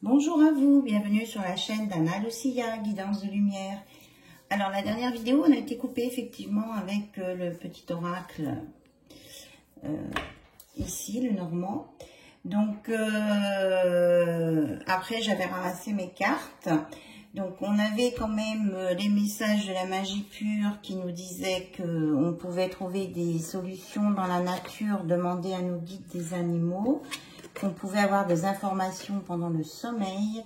Bonjour à vous, bienvenue sur la chaîne d'Anna Lucia, Guidance de Lumière. Alors la dernière vidéo, on a été coupé effectivement avec le petit oracle ici, le normand. Donc après j'avais ramassé mes cartes. Donc on avait quand même les messages de la magie pure qui nous disaient qu'on pouvait trouver des solutions dans la nature, demander à nos guides des animaux, qu'on pouvait avoir des informations pendant le sommeil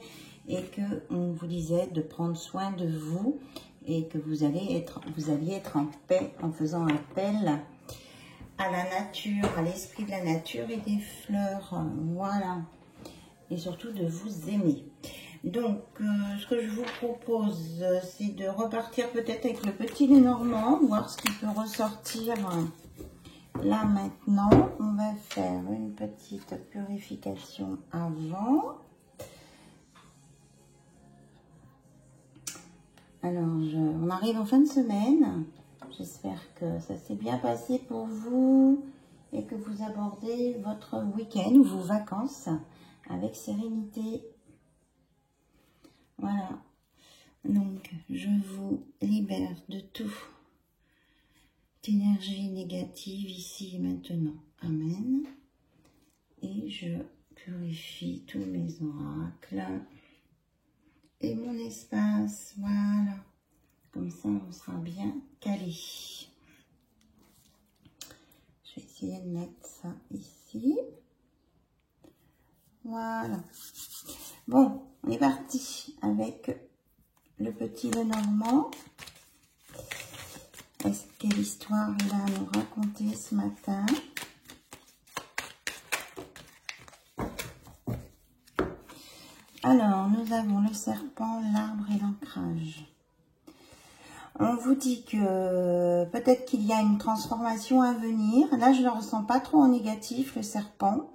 et qu'on vous disait de prendre soin de vous et que vous alliez être en paix en faisant appel à la nature, à l'esprit de la nature et des fleurs, voilà. Et surtout de vous aimer. Donc, ce que je vous propose, c'est de repartir peut-être avec le petit Lenormand, voir ce qui peut ressortir là maintenant. On va faire une petite purification avant. Alors, on arrive en fin de semaine. J'espère que ça s'est bien passé pour vous et que vous abordez votre week-end ou vos vacances avec sérénité. Voilà. Donc, je vous libère de toute énergie négative ici et maintenant. Amen. Et je purifie tous mes oracles et mon espace. Voilà. Comme ça, on sera bien calé. Je vais essayer de mettre ça ici. Voilà. Bon, on est parti avec le petit Lenormand. Quelle histoire il a à nous raconter ce matin? Alors, nous avons le serpent, l'arbre et l'ancrage. On vous dit que peut-être qu'il y a une transformation à venir. Là, je ne le ressens pas trop en négatif, le serpent.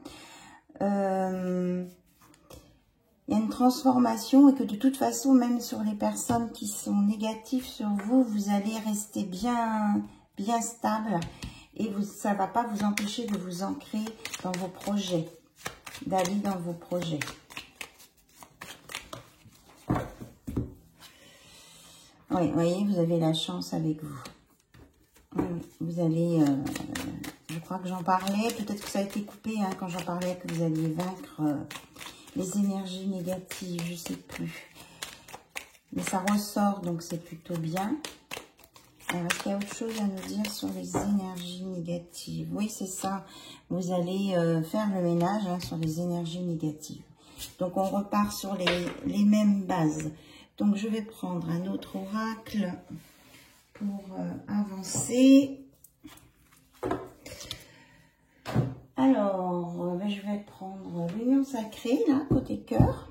Il y a une transformation et que de toute façon, même sur les personnes qui sont négatives sur vous, vous allez rester bien stable et ça ne va pas vous empêcher de vous ancrer dans vos projets, d'aller dans vos projets. Oui, vous voyez, vous avez la chance avec vous. Oui, vous allez, je crois que j'en parlais, peut-être que ça a été coupé hein, quand j'en parlais, que vous alliez vaincre les énergies négatives, je ne sais plus. Mais ça ressort, donc c'est plutôt bien. Alors, est-ce qu'il y a autre chose à nous dire sur les énergies négatives? Oui, c'est ça. Vous allez faire le ménage hein, sur les énergies négatives. Donc, on repart sur les mêmes bases. Donc, je vais prendre un autre oracle pour avancer. Alors, je vais prendre l'union sacrée, là, côté cœur.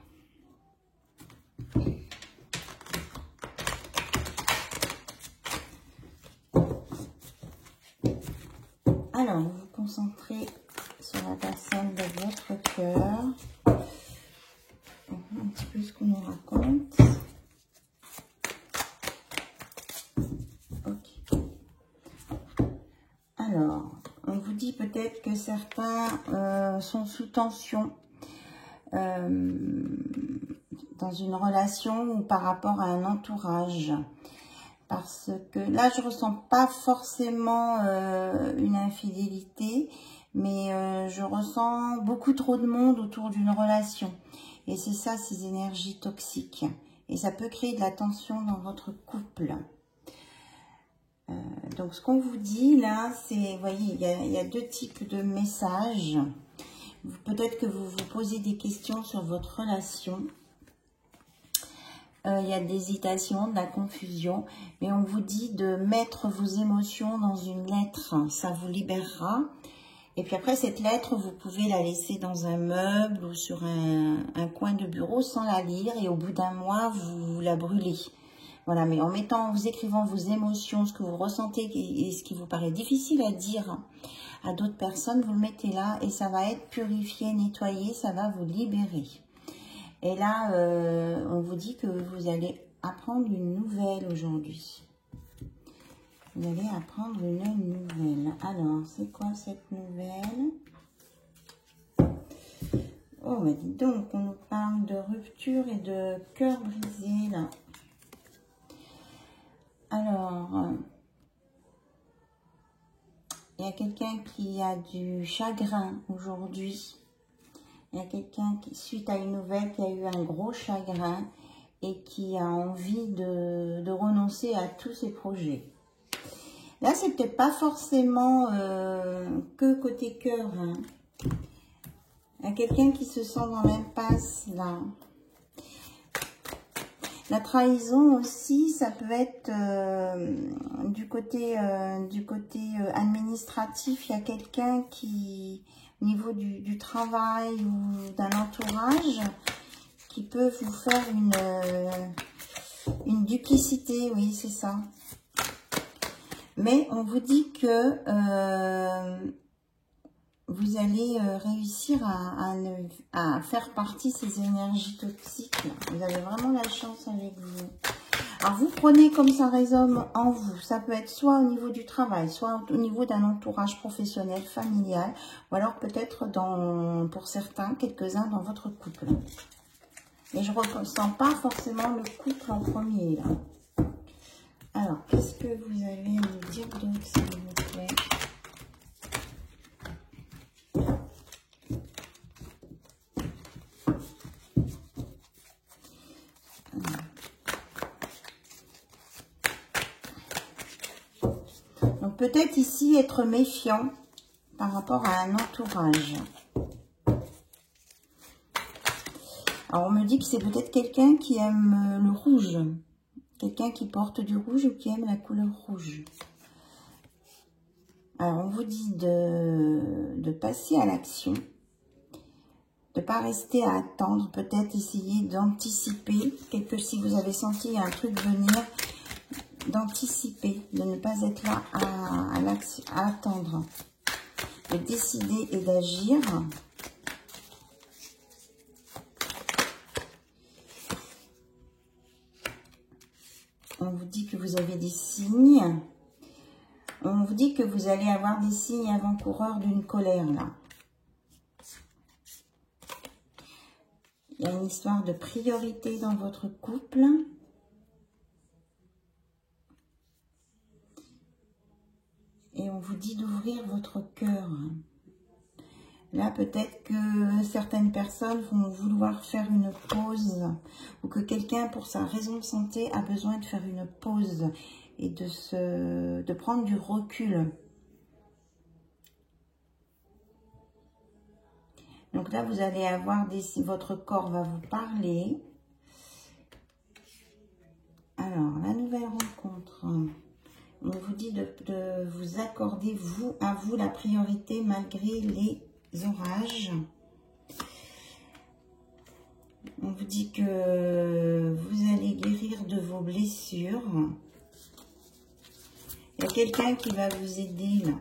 Alors, vous vous concentrez sur la personne de votre cœur. Un petit peu ce qu'on nous raconte. Ok. Alors, on vous dit peut-être que certains sont sous tension dans une relation ou par rapport à un entourage. Parce que là, je ressens pas forcément une infidélité, mais je ressens beaucoup trop de monde autour d'une relation. Et c'est ça, ces énergies toxiques. Et ça peut créer de la tension dans votre couple. Donc, ce qu'on vous dit là, c'est, vous voyez, il y a deux types de messages. Peut-être que vous vous posez des questions sur votre relation. Il y a de l'hésitation, de la confusion, mais on vous dit de mettre vos émotions dans une lettre, ça vous libérera. Et puis après, cette lettre, vous pouvez la laisser dans un meuble ou sur un coin de bureau sans la lire, et au bout d'un mois, vous la brûlez. Voilà, mais en vous écrivant vos émotions, ce que vous ressentez et ce qui vous paraît difficile à dire à d'autres personnes, vous le mettez là et ça va être purifié, nettoyé, ça va vous libérer. Et là, on vous dit que vous allez apprendre une nouvelle aujourd'hui. Vous allez apprendre une nouvelle. Alors, c'est quoi cette nouvelle? Oh, mais dis donc, on nous parle de rupture. rupture et de cœur brisé, là. Alors, il y a quelqu'un qui a du chagrin aujourd'hui. Il y a quelqu'un qui, suite à une nouvelle, qui a eu un gros chagrin et qui a envie de renoncer à tous ses projets. Là, c'est peut-être pas forcément que côté cœur. Hein. Il y a quelqu'un qui se sent dans l'impasse, là. La trahison aussi, ça peut être du côté administratif. Il y a quelqu'un qui, au niveau du travail ou d'un entourage, qui peut vous faire une duplicité. Oui, c'est ça. Mais on vous dit que vous allez réussir à faire partie de ces énergies toxiques. Vous avez vraiment la chance avec vous. Alors, vous prenez comme ça résonne en vous. Ça peut être soit au niveau du travail, soit au niveau d'un entourage professionnel, familial, ou alors peut-être pour certains, quelques-uns dans votre couple. Et je ne ressens pas forcément le couple en premier, là. Alors, qu'est-ce que vous allez me dire d'autre, s'il vous plaît ? Donc, peut-être ici être méfiant par rapport à un entourage. Alors, on me dit que c'est peut-être quelqu'un qui aime le rouge. Quelqu'un qui porte du rouge ou qui aime la couleur rouge. Alors, on vous dit de passer à l'action. De ne pas rester à attendre. Peut-être essayer d'anticiper. Si vous avez senti un truc venir, d'anticiper. De ne pas être là à attendre. De décider et d'agir. On vous dit que vous avez des signes. On vous dit que vous allez avoir des signes avant-coureurs d'une colère, là. Il y a une histoire de priorité dans votre couple. Et on vous dit d'ouvrir votre cœur. Là, peut-être que certaines personnes vont vouloir faire une pause ou que quelqu'un, pour sa raison de santé, a besoin de faire une pause et de prendre du recul. Donc là, vous allez avoir votre corps va vous parler. Alors, la nouvelle rencontre. On vous dit de vous accorder, à vous, la priorité malgré les orages. On vous dit que vous allez guérir de vos blessures. Il y a quelqu'un qui va vous aider là.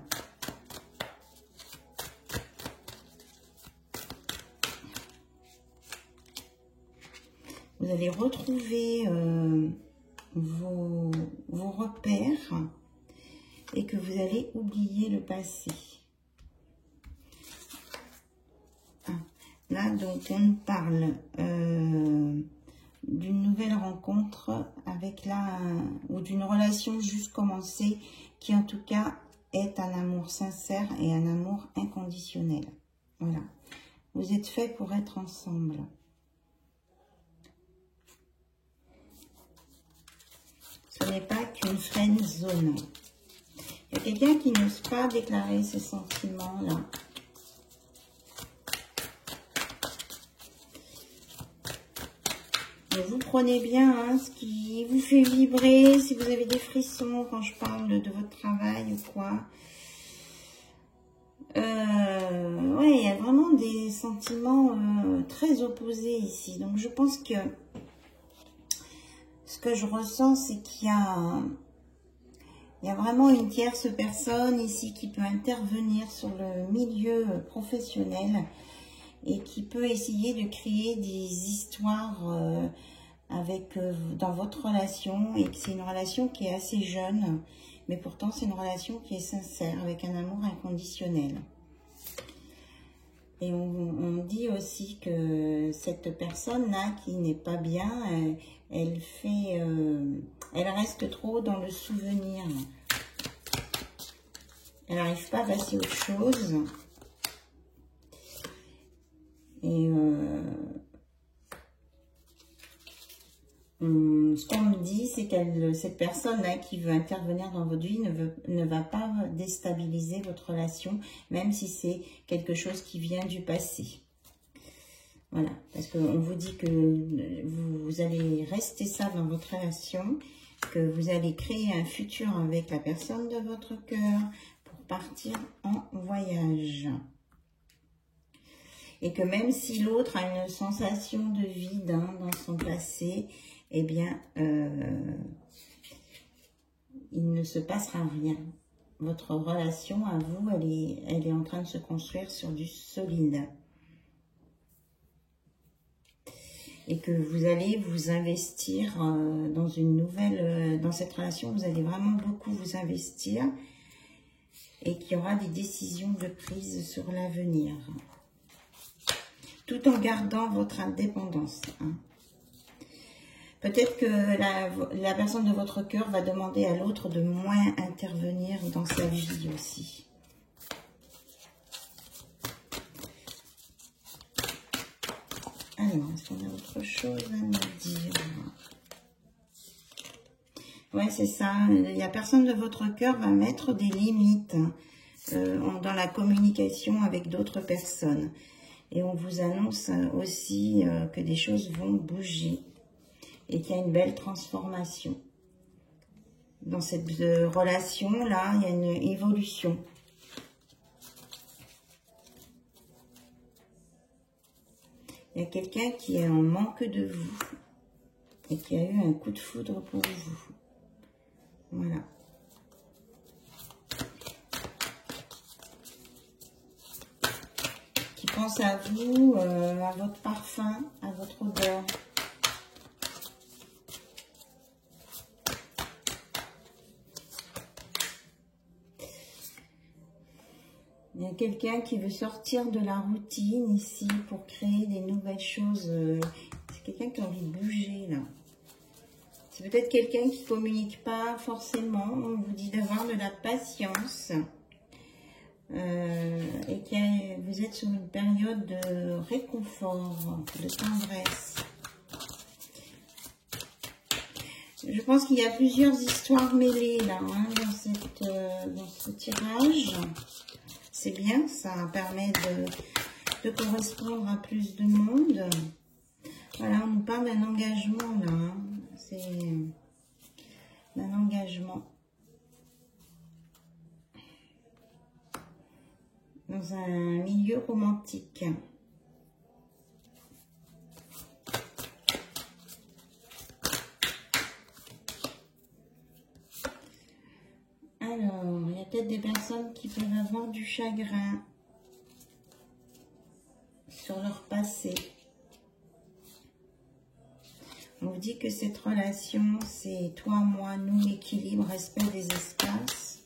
Vous allez retrouver vos repères et que vous allez oublier le passé. Là, donc, on parle d'une nouvelle rencontre avec ou d'une relation juste commencée qui, en tout cas, est un amour sincère et un amour inconditionnel. Voilà. Vous êtes faits pour être ensemble. Ce n'est pas qu'une friend zone. Il y a quelqu'un qui n'ose pas déclarer ses sentiments-là. Vous prenez bien hein, ce qui vous fait vibrer, si vous avez des frissons quand je parle de votre travail ou quoi. Ouais, il y a vraiment des sentiments très opposés ici. Donc, je pense que ce que je ressens, c'est qu'il y a vraiment une tierce personne ici qui peut intervenir sur le milieu professionnel et qui peut essayer de créer des histoires dans votre relation, et que c'est une relation qui est assez jeune, mais pourtant c'est une relation qui est sincère, avec un amour inconditionnel. Et on dit aussi que cette personne-là qui n'est pas bien, elle reste trop dans le souvenir. Elle n'arrive pas à passer à autre chose. Et ce qu'on me dit, c'est que cette personne-là qui veut intervenir dans votre vie ne va pas déstabiliser votre relation, même si c'est quelque chose qui vient du passé. Voilà, parce qu'on vous dit que vous allez rester ça dans votre relation, que vous allez créer un futur avec la personne de votre cœur pour partir en voyage. Et que même si l'autre a une sensation de vide dans son passé, eh bien, il ne se passera rien. Votre relation à vous, elle est en train de se construire sur du solide. Et que vous allez vous investir dans une nouvelle, dans cette relation, vous allez vraiment beaucoup vous investir et qu'il y aura des décisions de prise sur l'avenir. Tout en gardant votre indépendance. Hein. Peut-être que la personne de votre cœur va demander à l'autre de moins intervenir dans sa vie aussi. Alors, est-ce qu'on a autre chose à me dire? Ouais, c'est ça. La personne de votre cœur va mettre des limites dans la communication avec d'autres personnes. Et on vous annonce aussi que des choses vont bouger et qu'il y a une belle transformation. Dans cette relation-là, il y a une évolution. Il y a quelqu'un qui est en manque de vous et qui a eu un coup de foudre pour vous. Voilà. Qui pense à vous, à votre parfum, à votre odeur. Il y a quelqu'un qui veut sortir de la routine ici pour créer des nouvelles choses. C'est quelqu'un qui a envie de bouger là. C'est peut-être quelqu'un qui ne communique pas forcément. On vous dit d'avoir de la patience. Et que vous êtes sur une période de réconfort, de tendresse. Je pense qu'il y a plusieurs histoires mêlées là, hein, dans ce tirage. C'est bien, ça permet de correspondre à plus de monde. Voilà, on nous parle d'un engagement là. Hein. C'est d'un engagement. Dans un milieu romantique. Alors, il y a peut-être des personnes qui peuvent avoir du chagrin sur leur passé. On vous dit que cette relation, c'est toi, moi, nous, équilibre, respect des espaces.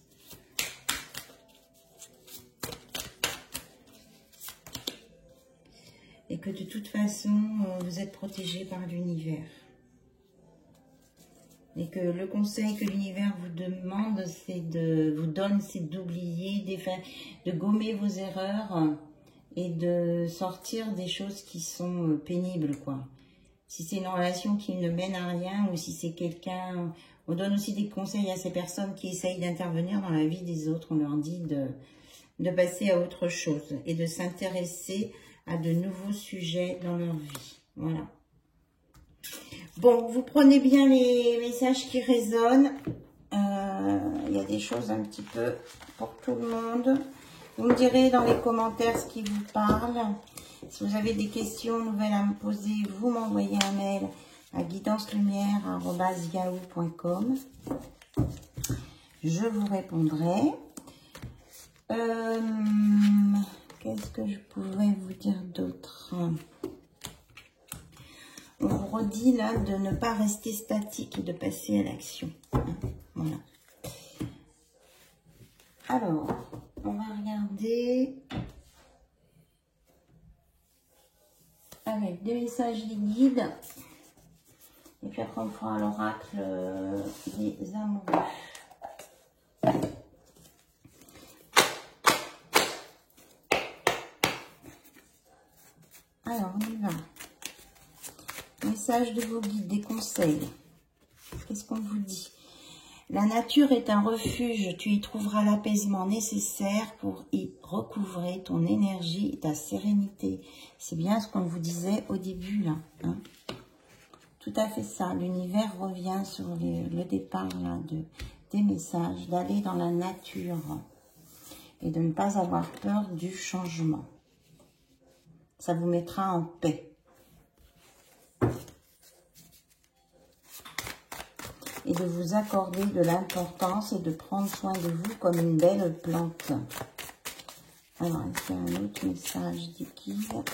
Et que de toute façon, vous êtes protégé par l'univers. Et que le conseil que l'univers vous demande, c'est d'oublier, de gommer vos erreurs et de sortir des choses qui sont pénibles, quoi. Si c'est une relation qui ne mène à rien ou si c'est quelqu'un... On donne aussi des conseils à ces personnes qui essayent d'intervenir dans la vie des autres. On leur dit de passer à autre chose et de s'intéresser à de nouveaux sujets dans leur vie. Voilà. Bon, vous prenez bien les messages qui résonnent. Il y a des choses un petit peu pour tout le monde. Vous me direz dans les commentaires ce qui vous parle. Si vous avez des questions nouvelles à me poser, vous m'envoyez un mail à guidancelumière@yahoo.com. Je vous répondrai. Qu'est-ce que je pourrais vous dire d'autre? On vous redit là de ne pas rester statique et de passer à l'action. Voilà. Alors, on va regarder Allez, des messages des guides. Et puis après, on fera l'oracle des amoureux. Alors, on y va. Message de vos guides, des conseils. Qu'est-ce qu'on vous dit? La nature est un refuge. Tu y trouveras l'apaisement nécessaire pour y recouvrer ton énergie et ta sérénité. C'est bien ce qu'on vous disait au début, là. Hein, tout à fait ça. L'univers revient sur le départ là, des messages, d'aller dans la nature et de ne pas avoir peur du changement. Ça vous mettra en paix. Et de vous accorder de l'importance et de prendre soin de vous comme une belle plante. Alors, il fait un autre message des guides.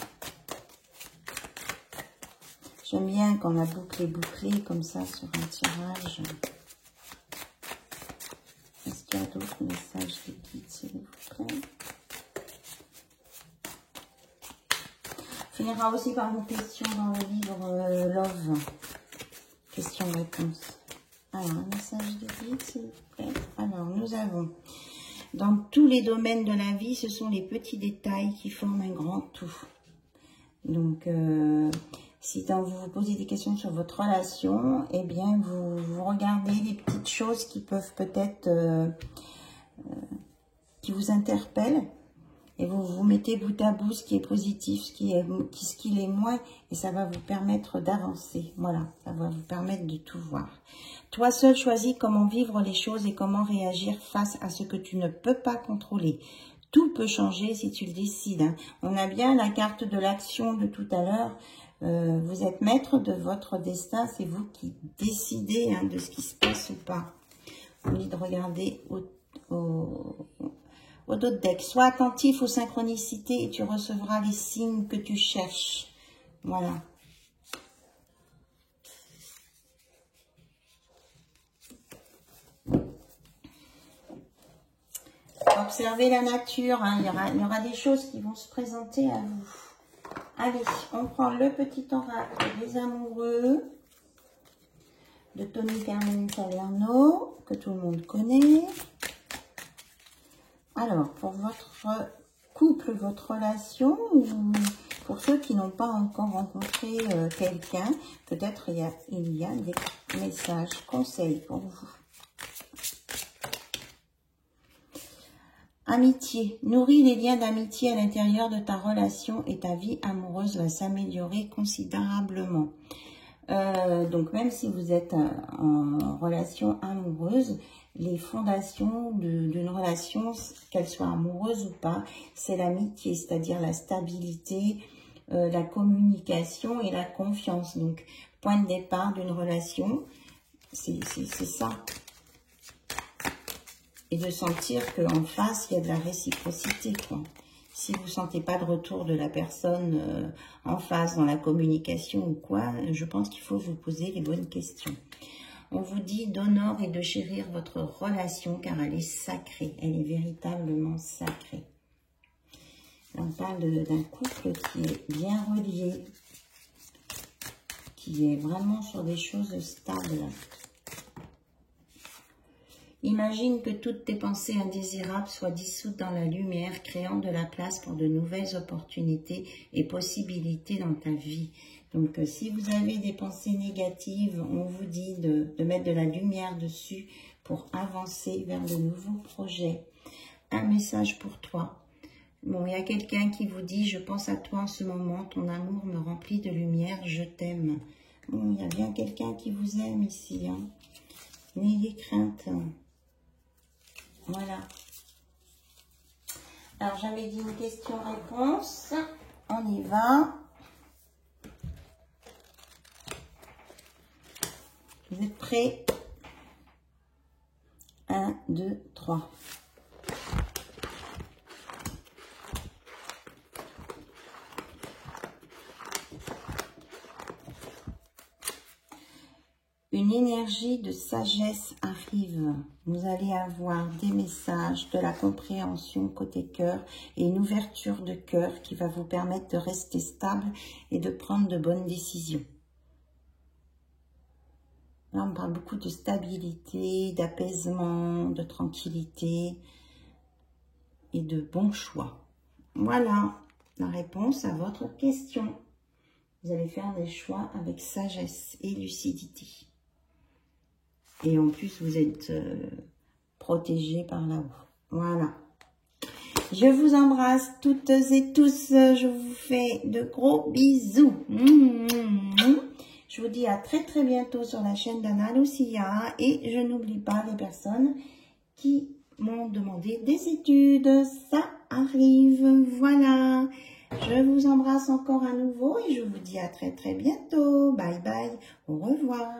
J'aime bien quand la boucle est bouclée comme ça sur un tirage. Est-ce qu'il y a d'autres messages des guides, s'il vous plaît? On finira aussi par vos questions dans le livre Love. Questions-réponses. Alors, un message de guide, s'il vous plaît. Alors, nous avons, dans tous les domaines de la vie, ce sont les petits détails qui forment un grand tout. Donc, si vous vous posez des questions sur votre relation, eh bien, vous regardez les petites choses qui peuvent peut-être, qui vous interpellent. Et vous vous mettez bout à bout ce qui est positif, ce qui l'est moins, et ça va vous permettre d'avancer. Voilà, ça va vous permettre de tout voir. Toi seul choisis comment vivre les choses et comment réagir face à ce que tu ne peux pas contrôler. Tout peut changer si tu le décides. Hein. On a bien la carte de l'action de tout à l'heure. Vous êtes maître de votre destin, c'est vous qui décidez hein, de ce qui se passe ou pas. On dit de regarder au dos de deck. Sois attentif aux synchronicités et tu recevras les signes que tu cherches. Voilà. Observez la nature. Hein. Il y aura des choses qui vont se présenter à vous. Allez, on prend le petit oracle des amoureux de Tony Carmen Salerno, que tout le monde connaît. Alors, pour votre couple, votre relation, ou pour ceux qui n'ont pas encore rencontré quelqu'un, peut-être il y a des messages, conseils pour vous. Amitié. Nourris les liens d'amitié à l'intérieur de ta relation et ta vie amoureuse va s'améliorer considérablement. Donc, même si vous êtes en relation amoureuse, les fondations d'une relation, qu'elle soit amoureuse ou pas, c'est l'amitié, c'est-à-dire la stabilité, la communication et la confiance. Donc, point de départ d'une relation, c'est ça. Et de sentir qu'en face, il y a de la réciprocité, quoi. Si vous ne sentez pas de retour de la personne en face dans la communication ou quoi, je pense qu'il faut vous poser les bonnes questions. On vous dit d'honorer et de chérir votre relation car elle est sacrée. Elle est véritablement sacrée. Là, on parle d'un couple qui est bien relié, qui est vraiment sur des choses stables. Imagine que toutes tes pensées indésirables soient dissoutes dans la lumière, créant de la place pour de nouvelles opportunités et possibilités dans ta vie. Donc, si vous avez des pensées négatives, on vous dit de mettre de la lumière dessus pour avancer vers de nouveaux projets. Un message pour toi. Bon, il y a quelqu'un qui vous dit « Je pense à toi en ce moment, ton amour me remplit de lumière, je t'aime ». Bon, il y a bien quelqu'un qui vous aime ici. Hein. N'ayez crainte. Voilà. Alors, j'avais dit une question-réponse. On y va. Vous êtes prêts? 1, 2, 3. Une énergie de sagesse arrive. Vous allez avoir des messages, de la compréhension côté cœur et une ouverture de cœur qui va vous permettre de rester stable et de prendre de bonnes décisions. Là, on parle beaucoup de stabilité, d'apaisement, de tranquillité et de bons choix. Voilà la réponse à votre question. Vous allez faire des choix avec sagesse et lucidité. Et en plus, vous êtes protégé par là-haut. Voilà. Je vous embrasse toutes et tous. Je vous fais de gros bisous. Je vous dis à très très bientôt sur la chaîne d'Anna Lucia. Et je n'oublie pas les personnes qui m'ont demandé des études. Ça arrive. Voilà. Je vous embrasse encore à nouveau et je vous dis à très très bientôt. Bye bye. Au revoir.